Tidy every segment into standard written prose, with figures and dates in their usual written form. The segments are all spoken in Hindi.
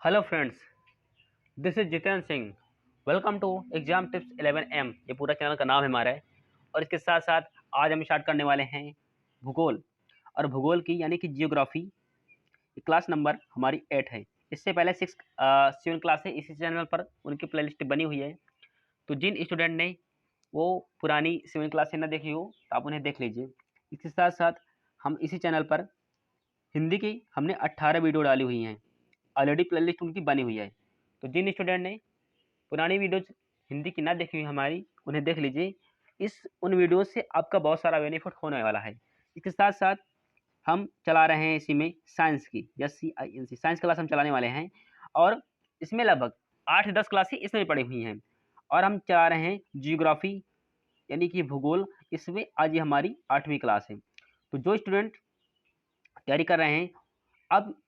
Hello friends, this is Jitendra Singh. Welcome to exam tips 11M। ये पूरा चैनल का नाम है हमारा है। और इसके साथ साथ आज हम स्टार्ट करने वाले हैं भूगोल। और भूगोल की यानी कि जियोग्राफी क्लास नंबर हमारी 8 है। इससे पहले 7 क्लास है इसी चैनल पर, उनकी प्लेलिस्ट बनी हुई है। तो जिन स्टूडेंट ने वो पुरानी 7 क्लासें न देखी हो तो आप उन्हें देख लीजिए। इसके साथ साथ हम इसी चैनल पर हिंदी की हमने 18 वीडियो डाली हुई हैं। ऑलरेडी प्लेलिस्ट उनकी बनी हुई है। तो जिन स्टूडेंट ने पुरानी वीडियोज हिंदी की ना देखी हुई हमारी, उन्हें देख लीजिए। उन वीडियो से आपका बहुत सारा बेनिफिट होने वाला है। इसके साथ साथ हम चला रहे हैं इसी में साइंस की, SCINC साइंस क्लास हम चलाने वाले हैं। और इसमें लगभग 8-10 क्लासें इसमें पड़ी हुई हैं। और हम चला रहे हैं जियोग्राफी यानी कि भूगोल। इसमें आज ये हमारी 8वीं क्लास है। तो जो स्टूडेंट तैयारी कर रहे हैं, अब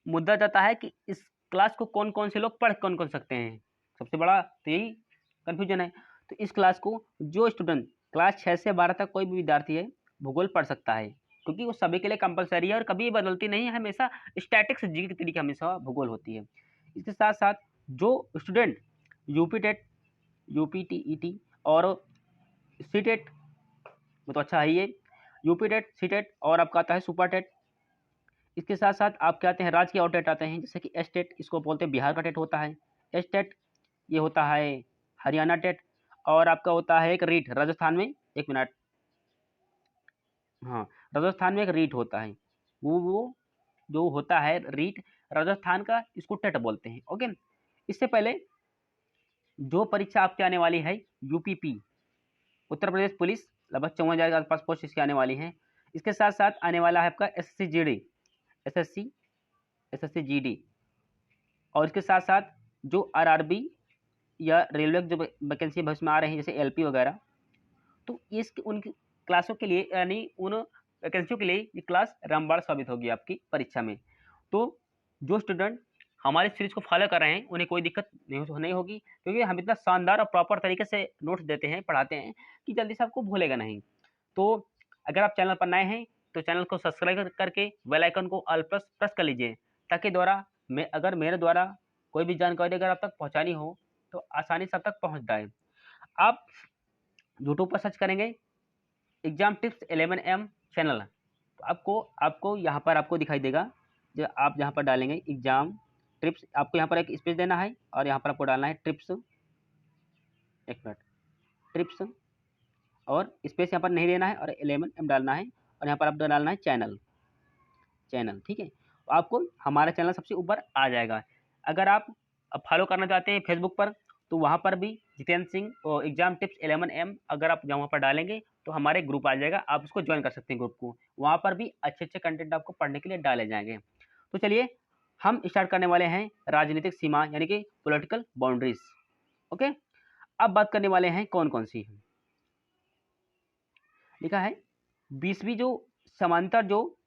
मुद्दा जाता है कि इस क्लास को कौन कौन से लोग पढ़ कौन कौन सकते हैं। सबसे बड़ा तो यही कन्फ्यूजन है। तो इस क्लास को जो स्टूडेंट क्लास 6 से 12 तक कोई भी विद्यार्थी है भूगोल पढ़ सकता है, क्योंकि वो सभी के लिए कंपलसरी है और कभी बदलती नहीं है। हमेशा स्टैटिक्स जी की तरीके हमेशा भूगोल होती है। इसके साथ साथ जो student UP TET, UP TET और सी टेट में तो अच्छा है ये, यूपी टेट, सी टेट और आपका आता है सुपर टेट। इसके साथ साथ आपके आते हैं राज्य के और टेट आते हैं, जैसे कि एस टेट, इसको बोलते हैं बिहार का टेट होता है। एस टेट ये होता है हरियाणा टेट। और आपका होता है एक रीट राजस्थान में, एक मिनट, हाँ, राजस्थान में एक रीट होता है। वो जो होता है रीट राजस्थान का, इसको टेट बोलते हैं। ओके। इससे पहले जो परीक्षा आपके आने वाली है UPP, उत्तर प्रदेश पुलिस, लगभग 54,000 के आसपास पोस्ट इसकी आने वाली है। इसके साथ साथ आने वाला है आपका SSC GD। और इसके साथ साथ जो RRB या रेलवे जो वैकेंसी भविष्य में आ रही है, जैसे LP वगैरह, तो इस उनकी क्लासों के लिए यानी उन वैकेंसियों के लिए ये क्लास रामबाण साबित होगी आपकी परीक्षा में। तो जो स्टूडेंट हमारे सीरीज को फॉलो कर रहे हैं उन्हें कोई दिक्कत नहीं होगी, क्योंकि हम इतना शानदार और प्रॉपर तरीके से नोट्स देते हैं, पढ़ाते हैं कि जल्दी से आपको भूलेगा नहीं। तो अगर आप चैनल पर नए हैं तो चैनल को सब्सक्राइब करके बेल आइकन को ऑल प्रेस कर लीजिए, ताकि अगर मेरे द्वारा कोई भी जानकारी अगर आप तक पहुंचानी हो तो आसानी से आप तक पहुंच जाए। आप यूट्यूब पर सर्च करेंगे एग्जाम टिप्स 11M चैनल, तो आपको यहाँ पर आपको दिखाई देगा। जो आप यहाँ पर डालेंगे एग्जाम ट्रिप्स, आपको यहाँ पर एक स्पेस देना है और यहाँ पर आपको डालना है ट्रिप्स, एक मिनट, ट्रिप्स, और स्पेस यहाँ पर नहीं देना है और 11M डालना है। और यहाँ पर आपको डालना है चैनल, ठीक है। तो आपको हमारा चैनल सबसे ऊपर आ जाएगा। अगर आप फॉलो करना चाहते हैं फेसबुक पर, तो वहाँ पर भी जितेंद्र सिंह और एग्जाम टिप्स 11M अगर आप वहाँ पर डालेंगे तो हमारे ग्रुप आ जाएगा, आप उसको ज्वाइन कर सकते हैं ग्रुप को। वहाँ पर भी अच्छे अच्छे कंटेंट आपको पढ़ने के लिए डाले जाएंगे। तो चलिए हम स्टार्ट करने वाले हैं राजनीतिक सीमा यानी कि पॉलिटिकल बाउंड्रीज। ओके। अब बात करने वाले हैं कौन कौन सी है। लिखा है 20वीं जो समांतर जो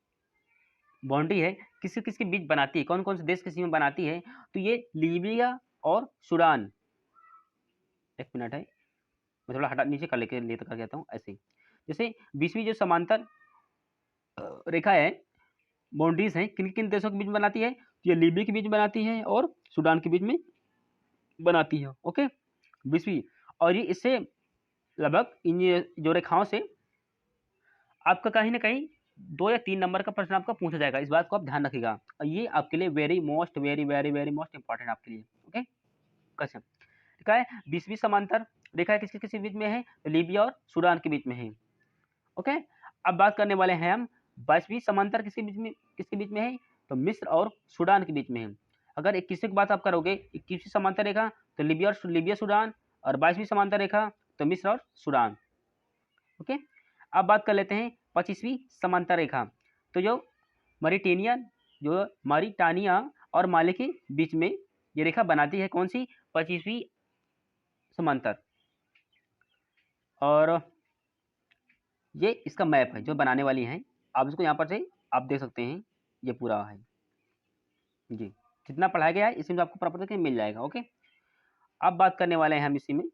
बाउंड्री है किसके किसके बीच बनाती है, कौन कौन से देश की सीमा बनाती है, तो ये लीबिया और सूडान, एक मिनट है, मैं थोड़ा हटा नीचे कर लेके लेकर कर कहता हूँ ऐसे ही। जैसे 20वीं जो समांतर रेखा है, बाउंड्रीज हैं, किन किन देशों के बीच में बनाती है, तो ये लीबिया के बीच में बनाती है और सूडान के बीच में बनाती है। ओके, 20वीं। और ये इससे लगभग इन जो रेखाओं से आपका कहीं ना कहीं 2 या 3 नंबर का प्रश्न आपका पूछा जाएगा, इस बात को आप ध्यान रखिएगा। और ये आपके लिए वेरी मोस्ट इंपॉर्टेंट आपके लिए। ओके, कैसे ठीक है। 20वीं समांतर रेखा किसके किसके बीच में है, तो लीबिया और सूडान के बीच में है। ओके। अब बात करने वाले हैं हम 22वीं समांतर किसके बीच में है, तो मिस्र और सूडान के बीच में है। अगर 21वीं की बात आप करोगे, 21वीं समांतर रेखा तो लीबिया सूडान, और 22वीं समांतर रेखा तो मिस्र और सूडान। ओके। अब बात कर लेते हैं 25वीं समांतर रेखा, तो जो मरीटानिया और माले के बीच में ये रेखा बनाती है कौन सी, 25वीं समांतर। और ये इसका मैप है जो बनाने वाली हैं, आप इसको यहाँ पर से आप देख सकते हैं, ये पूरा है जी, जितना पढ़ाया गया है इसी में आपको प्रॉपर करके मिल जाएगा। ओके। अब बात करने वाले हैं हम इसी में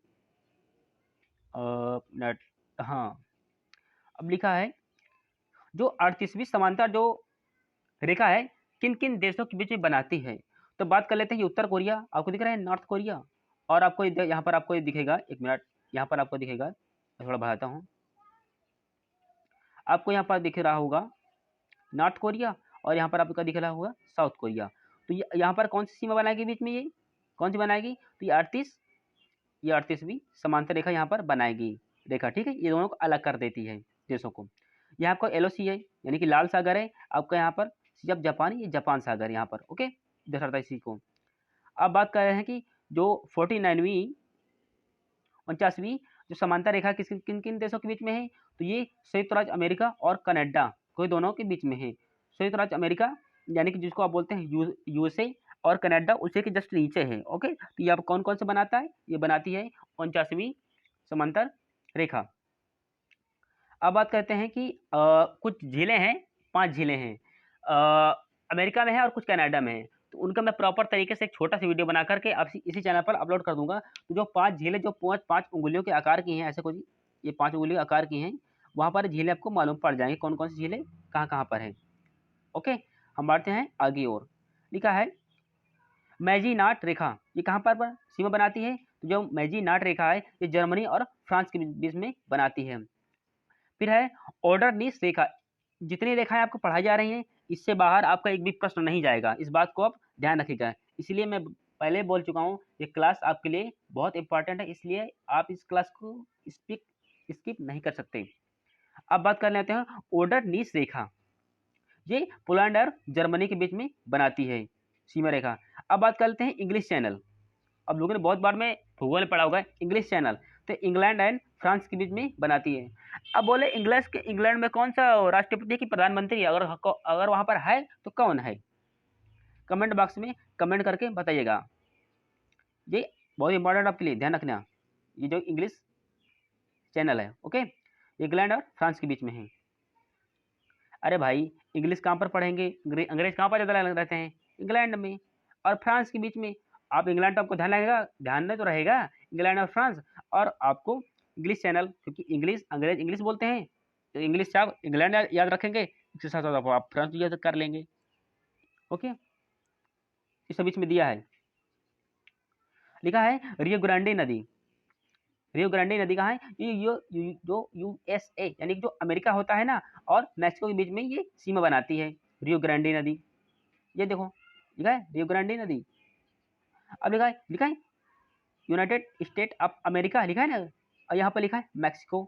मिनट, हाँ, अब लिखा है जो 38वीं समांतर जो रेखा है किन किन देशों के बीच में बनाती है, तो बात कर लेते हैं, ये उत्तर कोरिया आपको दिख रहा है, नॉर्थ कोरिया, और आपको यहाँ पर आपको ये दिखेगा, एक मिनट, यहाँ पर आपको दिखेगा, मैं थोड़ा बढ़ाता हूँ, आपको यहाँ पर दिख रहा होगा नॉर्थ कोरिया, और यहाँ पर आपका दिख रहा होगा साउथ कोरिया। तो यहाँ पर कौन सी सीमा बनाएगी बीच में, ये कौन सी बनाएगी, तो ये 38वीं समांतर रेखा यहाँ पर बनाएगी रेखा, ठीक है, ये दोनों को अलग कर देती है देशों को। यहाँ आपका LOC है, यानी कि लाल सागर है आपका, यहाँ पर जब जापान, ये जापान सागर यहाँ पर, ओके, दर्शाता है इसी को। अब बात कर रहे हैं कि जो 49वीं जो समांतर रेखा किन किन देशों के बीच में है, तो ये संयुक्त राज्य अमेरिका और कनाडा, कोई दोनों के बीच में है। संयुक्त राज्य अमेरिका यानी कि जिसको आप बोलते हैं USA, और कनाडा उसी के जस्ट नीचे है, ओके। तो ये अब कौन कौन से बनाता है, ये बनाती है 49वीं समांतर रेखा। अब बात करते हैं कि कुछ झीलें हैं, 5 झीलें हैं, अमेरिका में है और कुछ कनाडा में है, तो उनका मैं प्रॉपर तरीके से एक छोटा सा वीडियो बना करके आप इसी चैनल पर अपलोड कर दूंगा। तो जो 5 झीलें जो 5 उंगलियों के आकार की हैं, ऐसे कुछ ये 5 उंगलियों के आकार की हैं, वहाँ पर झीलें आपको मालूम पड़ जाएंगी कौन कौन सी झीलें कहाँ कहाँ पर है, ओके। हम बढ़ते हैं आगे और, लिखा है मैजीनाट रेखा, ये कहाँ पर सीमा बनाती है, तो जो मैजीनाट रेखा है ये जर्मनी और फ्रांस के बीच में बनाती है। फिर है ऑर्डरनीस रेखा, जितनी रेखाएं आपको पढ़ाई जा रही हैं इससे बाहर आपका एक भी प्रश्न नहीं जाएगा, इस बात को आप ध्यान रखिएगा। इसलिए मैं पहले बोल चुका हूँ ये क्लास आपके लिए बहुत इंपॉर्टेंट है, इसलिए आप इस क्लास को स्किप नहीं कर सकते। अब बात कर लेते हैं ऑर्डरनीस रेखा, ये पोलैंड और जर्मनी के बीच में बनाती है सीमा रेखा। अब बात कर लेते हैं इंग्लिश चैनल, अब लोगों ने बहुत बार में भूगोल में पढ़ा होगा इंग्लिश चैनल, तो इंग्लैंड एंड फ्रांस के बीच में बनाती है। अब बोले इंग्लैंड में कौन सा राष्ट्रपति की प्रधानमंत्री, अगर वहां पर है तो कौन है, कमेंट बॉक्स में कमेंट करके बताइएगा। ये बहुत इंपॉर्टेंट आपके लिए ध्यान रखना, ये जो इंग्लिश चैनल है, ओके, इंग्लैंड और फ्रांस के बीच में है। अरे भाई इंग्लिश कहाँ पर पढ़ेंगे, अंग्रेज कहाँ पर ज़्यादा रहते हैं, इंग्लैंड में, और फ्रांस के बीच में। आप इंग्लैंड तो आपको ध्यान लगेगा, ध्यान में तो रहेगा इंग्लैंड और फ्रांस, और आपको इंग्लिश चैनल, क्योंकि अंग्रेज इंग्लिश बोलते हैं, तो इंग्लिश से आप इंग्लैंड याद रखेंगे, इसके साथ साथ आप फ्रांस याद कर लेंगे, ओके। इस बीच में दिया है, लिखा है रियो ग्रांडे नदी, रियो ग्रांडे नदी कहाँ है, ये जो USA यानी कि जो अमेरिका होता है ना और मैक्सिको के बीच में ये सीमा बनाती है रियो ग्रांडे नदी, ये देखो लिखा है रियो ग्रांडे नदी। अब लिखा है यूनाइटेड स्टेट ऑफ अमेरिका लिखा है ना, और यहाँ पर लिखा है मैक्सिको।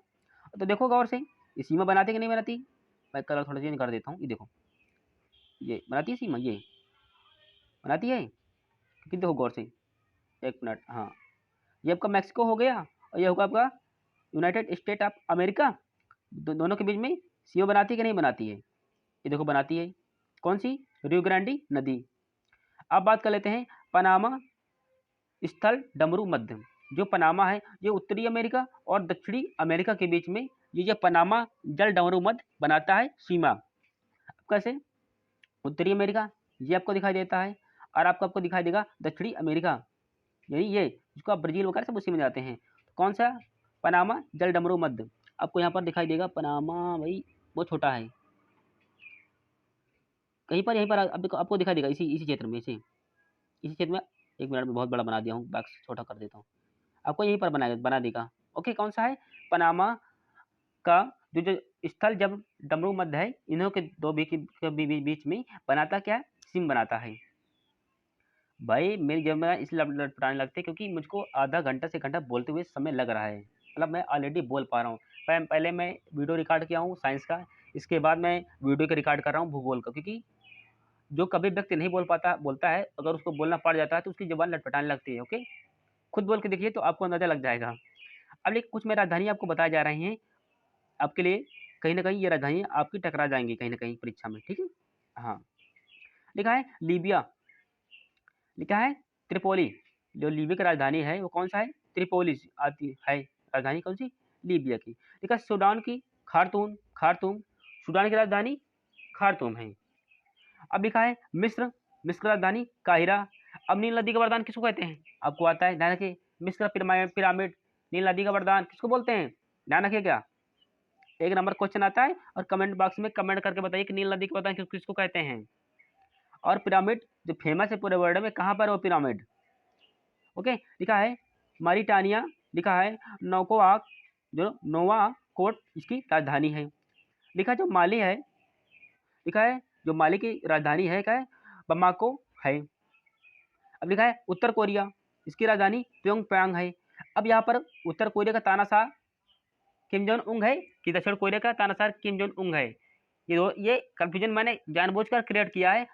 तो देखो गौर से ये सीमा बनाती कि नहीं बनाती, मैं कलर थोड़ा चेंज कर देता हूँ, ये देखो ये बनाती है सीमा, ये बनाती है, क्योंकि देखो गौर से, एक मिनट, हाँ, ये आपका मैक्सिको हो गया और ये होगा आपका यूनाइटेड स्टेट ऑफ अमेरिका, दोनों के बीच में सीमा बनाती है कि नहीं बनाती है, ये देखो बनाती है, कौन सी, रियो ग्रांडी नदी। अब बात कर लेते हैं पनामा स्थल डमरू मध्य, जो पनामा है ये उत्तरी अमेरिका और दक्षिणी अमेरिका के बीच में ये पनामा जल डमरू मध्य बनाता है सीमा। कैसे, उत्तरी अमेरिका ये आपको दिखाई देता है, और आपको दिखाई देगा दक्षिणी अमेरिका, यही ये जिसको आप ब्राजील वगैरह सब उसी में जाते हैं, तो कौन सा, पनामा जल डमरू मध्य आपको यहाँ पर दिखाई देगा। पनामा भाई बहुत छोटा है, कहीं पर यहीं पर आपको दिखाई देगा, इसी क्षेत्र में, इसी क्षेत्र में, एक मिनट में बहुत बड़ा बना दिया हूँ, बॉक्स छोटा कर देता हूँ, आपको यहीं पर बना देगा, ओके। कौन सा है, पनामा का जो स्थल जब डमरू मध्य है, इन्हों के दो बीच में बनाता क्या, सीम बनाता है। भाई मेरी जब मैं इसलिए लटपटाने लगते क्योंकि मुझको आधा घंटा से घंटा बोलते हुए समय लग रहा है, मतलब मैं ऑलरेडी बोल पा रहा हूँ। पहले मैं वीडियो रिकॉर्ड किया हूँ साइंस का, इसके बाद मैं वीडियो का रिकॉर्ड कर रहा हूँ भूगोल का, क्योंकि जो कभी व्यक्ति नहीं बोलता है, अगर उसको बोलना पड़ जाता है तो उसकी जुबान लटपटाने लगती है, ओके। खुद बोल के देखिए तो आपको अंदाजा लग जाएगा। अब लेकिन कुछ मैं राजधानी आपको बताए जा रहे हैं, आपके लिए कहीं ना कहीं ये राजधानी आपकी टकरा जाएंगी कहीं ना कहीं परीक्षा में, ठीक है। हाँ, लिखा है लीबिया, लिखा है त्रिपोली, जो लीबिया की राजधानी है वो कौन सा है, त्रिपोली आती है राजधानी, कौन सी, लीबिया की। लिखा है सूडान की खार्तूम, सूडान की राजधानी खार्तूम है। अब लिखा है मिस्र की राजधानी काहिरा। अब नील नदी का वरदान किसको कहते हैं, आपको आता है, ध्यान रखिए, मिस्र पिरामिड, नील नदी का वरदान किसको बोलते हैं, ध्यान रखिए क्या, एक नंबर क्वेश्चन आता है, और कमेंट बॉक्स में कमेंट करके बताइए कि नील नदी का वरदान किसको कहते हैं। और पिरामिड जो फेमस है पूरे वर्ल्ड में, कहाँ पर है वो पिरामिड? ओके, लिखा है मारिटानिया, लिखा है नौकोआक, जो नोवा कोट इसकी राजधानी है। लिखा जो माली है, लिखा है जो माली की राजधानी है क्या है? बमाको है। अब लिखा है उत्तर कोरिया, इसकी राजधानी प्योंगयांग है। अब यहाँ पर उत्तर कोरिया का तानाशाह किम जोंग उंग है कि दक्षिण कोरिया का तानाशाह किम जोंग उंग है? ये कंफ्यूजन मैंने जानबूझकर क्रिएट किया है।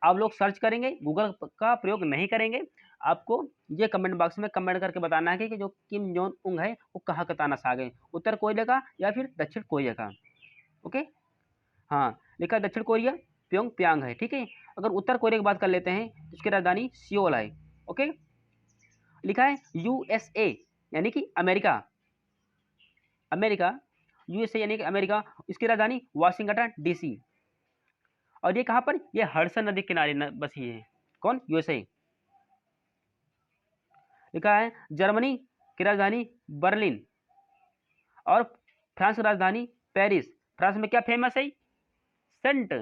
आप लोग सर्च करेंगे, गूगल का प्रयोग नहीं करेंगे। आपको ये कमेंट बॉक्स में कमेंट करके बताना है कि जो किम जोंग उंग है वो कहाँ का तानाशाह है, उत्तर कोरिया का या फिर दक्षिण कोरिया का? ओके, हाँ, लिखा है दक्षिण कोरिया प्योंगयांग है। ठीक है, अगर उत्तर कोरिया की बात कर लेते हैं तो उसकी राजधानी सियोल है। ओके, लिखा है यूएसए यानी कि अमेरिका, अमेरिका, यूएसए यानी कि अमेरिका, इसकी राजधानी वाशिंगटन डीसी। और ये कहाँ पर? ये हडसन नदी किनारे बसी है। कौन? यूएसए। लिखा है जर्मनी की राजधानी बर्लिन और फ्रांस की राजधानी पेरिस। फ्रांस में क्या फेमस है? सेंट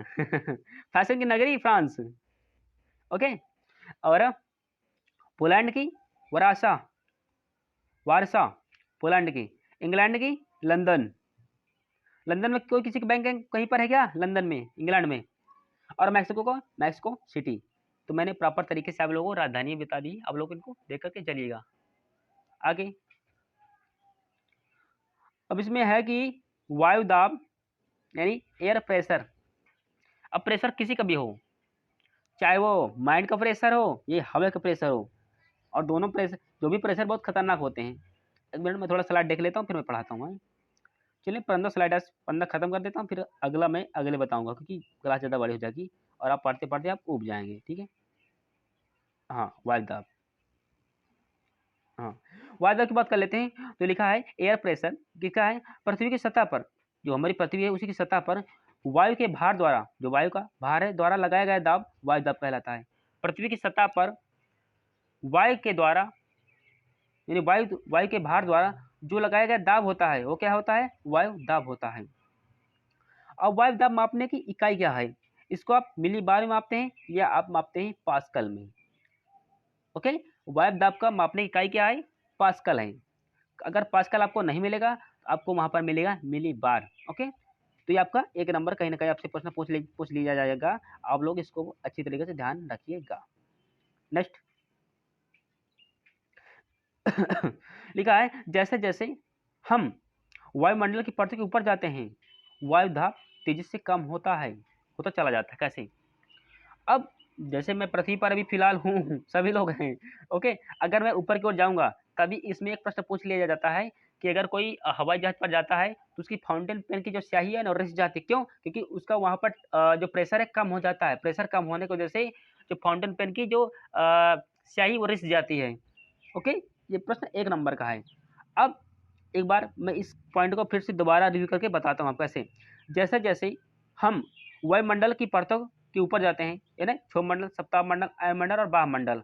फैशन की नगरी फ्रांस। ओके, और पोलैंड की वरासा, वारसा पोलैंड की। इंग्लैंड की लंदन, लंदन में कोई किसी की बैंक कहीं पर है क्या? लंदन में, इंग्लैंड में। और मैक्सिको को मैक्सिको सिटी। तो मैंने प्रॉपर तरीके से आप लोगों को राजधानी बता दी, आप लोग इनको देख करके चलिएगा आगे। अब इसमें है कि वायु दाब यानी एयर प्रेशर। अब प्रेशर किसी का भी हो, चाहे वो माइंड का प्रेशर हो, ये हवा का प्रेशर हो, और दोनों प्रेशर, जो भी प्रेशर बहुत खतरनाक होते हैं। एक मिनट में थोड़ा स्लाइड देख लेता हूँ, फिर मैं पढ़ाता हूँ। चलिए 15 स्लाइड 15 खत्म कर देता हूँ, फिर अगला मैं अगले बताऊंगा, क्योंकि क्लास ज़्यादा बड़ी हो जाएगी और आप पढ़ते पढ़ते आप ऊब जाएंगे। ठीक है, हाँ, वायु दाब। हाँ, वायु दाब की बात कर लेते हैं। तो लिखा है एयर प्रेशर, लिखा है पृथ्वी की सतह पर, जो हमारी पृथ्वी है उसी की सतह पर वायु के भार द्वारा, जो वायु का भार है द्वारा लगाया गया दाब वायु दाब कहलाता है। पृथ्वी की सतह पर वायु के द्वारा यानी वायु के भार द्वारा जो लगाया गया दाब होता है वो क्या होता है? वायु दाब होता है। अब वायु दाब मापने की इकाई क्या है? इसको आप मिली बार में मापते हैं या आप मापते हैं पास्कल में? ओके, वायु दाब का मापने की इकाई क्या है? पास्कल है। अगर पास्कल आपको नहीं मिलेगा तो आपको वहां पर मिलेगा मिली बार। ओके, तो ये आपका एक नंबर कहीं ना कहीं आपसे प्रश्न पूछ लिया जाएगा। आप लोग इसको अच्छी तरीके से ध्यान रखिएगा। नेक्स्ट लिखा है जैसे जैसे हम वायुमंडल की परत के ऊपर जाते हैं वायु दाब तेजी से कम होता है, होता चला जाता है। कैसे? अब जैसे मैं पृथ्वी पर अभी फिलहाल हूँ, सभी लोग हैं। ओके, अगर मैं ऊपर की ओर जाऊंगा तभी इसमें एक प्रश्न पूछ लिया जाता है कि अगर कोई हवाई जहाज पर जाता है तो उसकी फाउंटेन पेन की जो स्याही है ना रिस जाती है। क्यों? क्योंकि उसका वहां पर जो प्रेशर है कम हो जाता है। प्रेशर कम होने की वजह से जो फाउंटेन पेन की जो स्याही वो रिस जाती है। ओके, ये प्रश्न एक नंबर का है। अब एक बार मैं इस पॉइंट को फिर से दोबारा रिव्यू करके बताता हूँ आपको। कैसे? जैसे जैसे हम वायुमंडल की परतों के ऊपर जाते हैं, यानी क्षोभ मंडल, सप्ताह मंडल, आयुमंडल और बाह्य मंडल,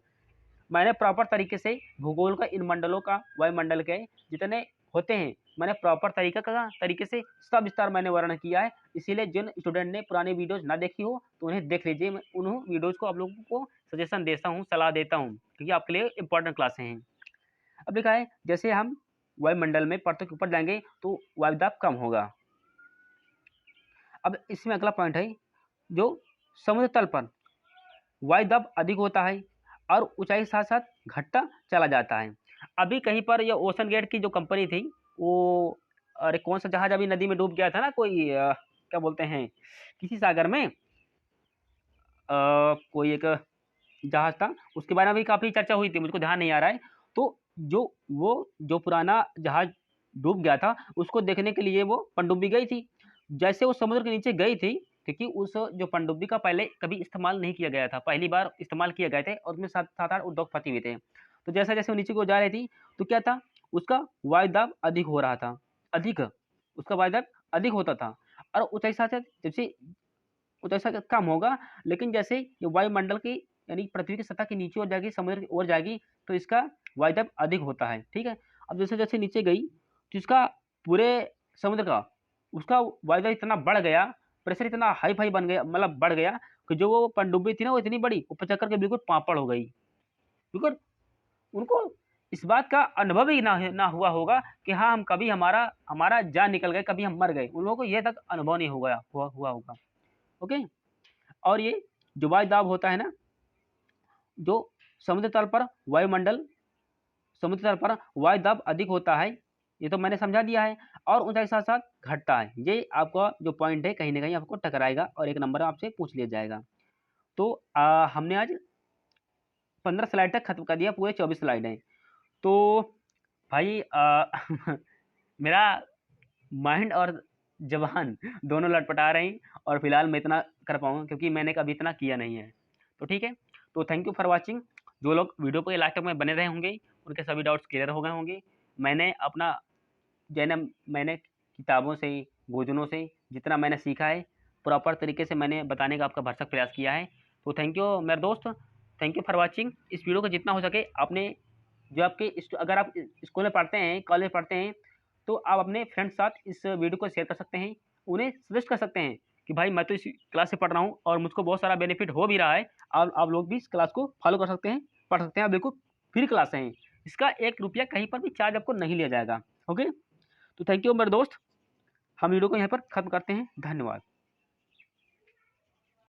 मैंने प्रॉपर तरीके से भूगोल का इन मंडलों का, वायुमंडल के जितने होते हैं, मैंने प्रॉपर तरीके से सविस्तार मैंने वर्णन किया है। इसीलिए जिन स्टूडेंट ने पुरानी वीडियोज ना देखी हो तो उन्हें देख लीजिए। मैं उन वीडियोज को आप लोगों को सजेशन देता हूँ, सलाह देता हूँ, क्योंकि आपके लिए इंपॉर्टेंट क्लासें हैं। अब लिखा है जैसे हम वायुमंडल में परतों के ऊपर जाएंगे तो वायु दाब कम होगा। अब इसमें अगला पॉइंट है, जो समुद्र तल पर वायु दाब अधिक होता है और ऊंचाई के साथ साथ घटता चला जाता है। अभी कहीं पर ये ओशन गेट की जो कंपनी थी वो, अरे कौन सा जहाज अभी नदी में डूब गया था ना, कोई क्या बोलते हैं, किसी सागर में कोई एक जहाज था, उसके बारे में भी काफी चर्चा हुई थी, मुझको ध्यान नहीं आ रहा है। तो जो पुराना जहाज डूब गया था उसको देखने के लिए वो पनडुब्बी गई थी। जैसे वो समुद्र के नीचे गई थी, क्योंकि उस जो पनडुब्बी का पहले कभी इस्तेमाल नहीं किया गया था, पहली बार इस्तेमाल किए गए थे और उसमें सात आठ उद्योगपति भी थे। तो जैसे जैसे वो नीचे को जा रही थी तो क्या था, उसका वायु दाब अधिक हो रहा था, अधिक, उसका वायु दाब अधिक होता था। और ऊंचाई साथ साथ जैसे ऊंचाई साथ कम होगा, लेकिन जैसे ये वायुमंडल की यानी पृथ्वी की सतह के नीचे ओर जाएगी, समुद्र की ओर जाएगी, तो इसका वायु दाब अधिक होता है। ठीक है, अब जैसे जैसे नीचे गई तो इसका पूरे समुद्र का उसका वायु दाब इतना बढ़ गया, प्रेशर इतना हाई फाई बन गया, मतलब बढ़ गया, कि जो वो पनडुब्बी थी ना वो इतनी बड़ी, वो पचक कर के बिल्कुल पापड़ हो गई। बिल्कुल उनको इस बात का अनुभव ही ना हुआ होगा कि हाँ, हम कभी हमारा हमारा जान निकल गए, कभी हम मर गए। उन लोगों को ये तक अनुभव नहीं हुआ होगा। ओके। और ये जो वायुदाब होता है ना, जो समुद्र तल पर वायुमंडल समुद्र तल पर वायुदाब अधिक होता है, ये तो मैंने समझा दिया है। और ऊंचाई के साथ साथ घटता है, ये आपका जो पॉइंट है कहीं ना कहीं आपको टकराएगा और एक नंबर आपसे पूछ लिया जाएगा। तो हमने आज 15 स्लाइड तक खत्म कर दिया, पूरे 24 स्लाइड हैं। तो भाई मेरा माइंड और जबान दोनों लटपटा रहे हैं, और फिलहाल मैं इतना कर पाऊंगा क्योंकि मैंने कभी इतना किया नहीं है। तो ठीक है, तो थैंक यू फॉर वाचिंग। जो लोग वीडियो को लास्ट तक में बने रहे होंगे उनके सभी डाउट्स क्लियर हो गए होंगे। मैंने अपना मैंने किताबों से, भोजनों से जितना मैंने सीखा है, प्रॉपर तरीके से मैंने बताने का आपका भरसक प्रयास किया है। तो थैंक यू मेरे दोस्त, थैंक यू फॉर वाचिंग। इस वीडियो को जितना हो सके आपने, जो आपके अगर आप स्कूल में पढ़ते हैं, कॉलेज में पढ़ते हैं, तो आप अपने फ्रेंड्स के साथ इस वीडियो को शेयर कर सकते हैं। उन्हें सजेस्ट कर सकते हैं कि भाई मैं तो इस क्लास से पढ़ रहा हूँ और मुझको बहुत सारा बेनिफिट हो भी रहा है, आप लोग भी इस क्लास को फॉलो कर सकते हैं, पढ़ सकते हैं। बिल्कुल फ्री क्लास है, इसका 1 रुपया कहीं पर भी चार्ज आपको नहीं लिया जाएगा। ओके, तो थैंक यू मेरे दोस्त, हम वीडियो को यहाँ पर खत्म करते हैं। धन्यवाद।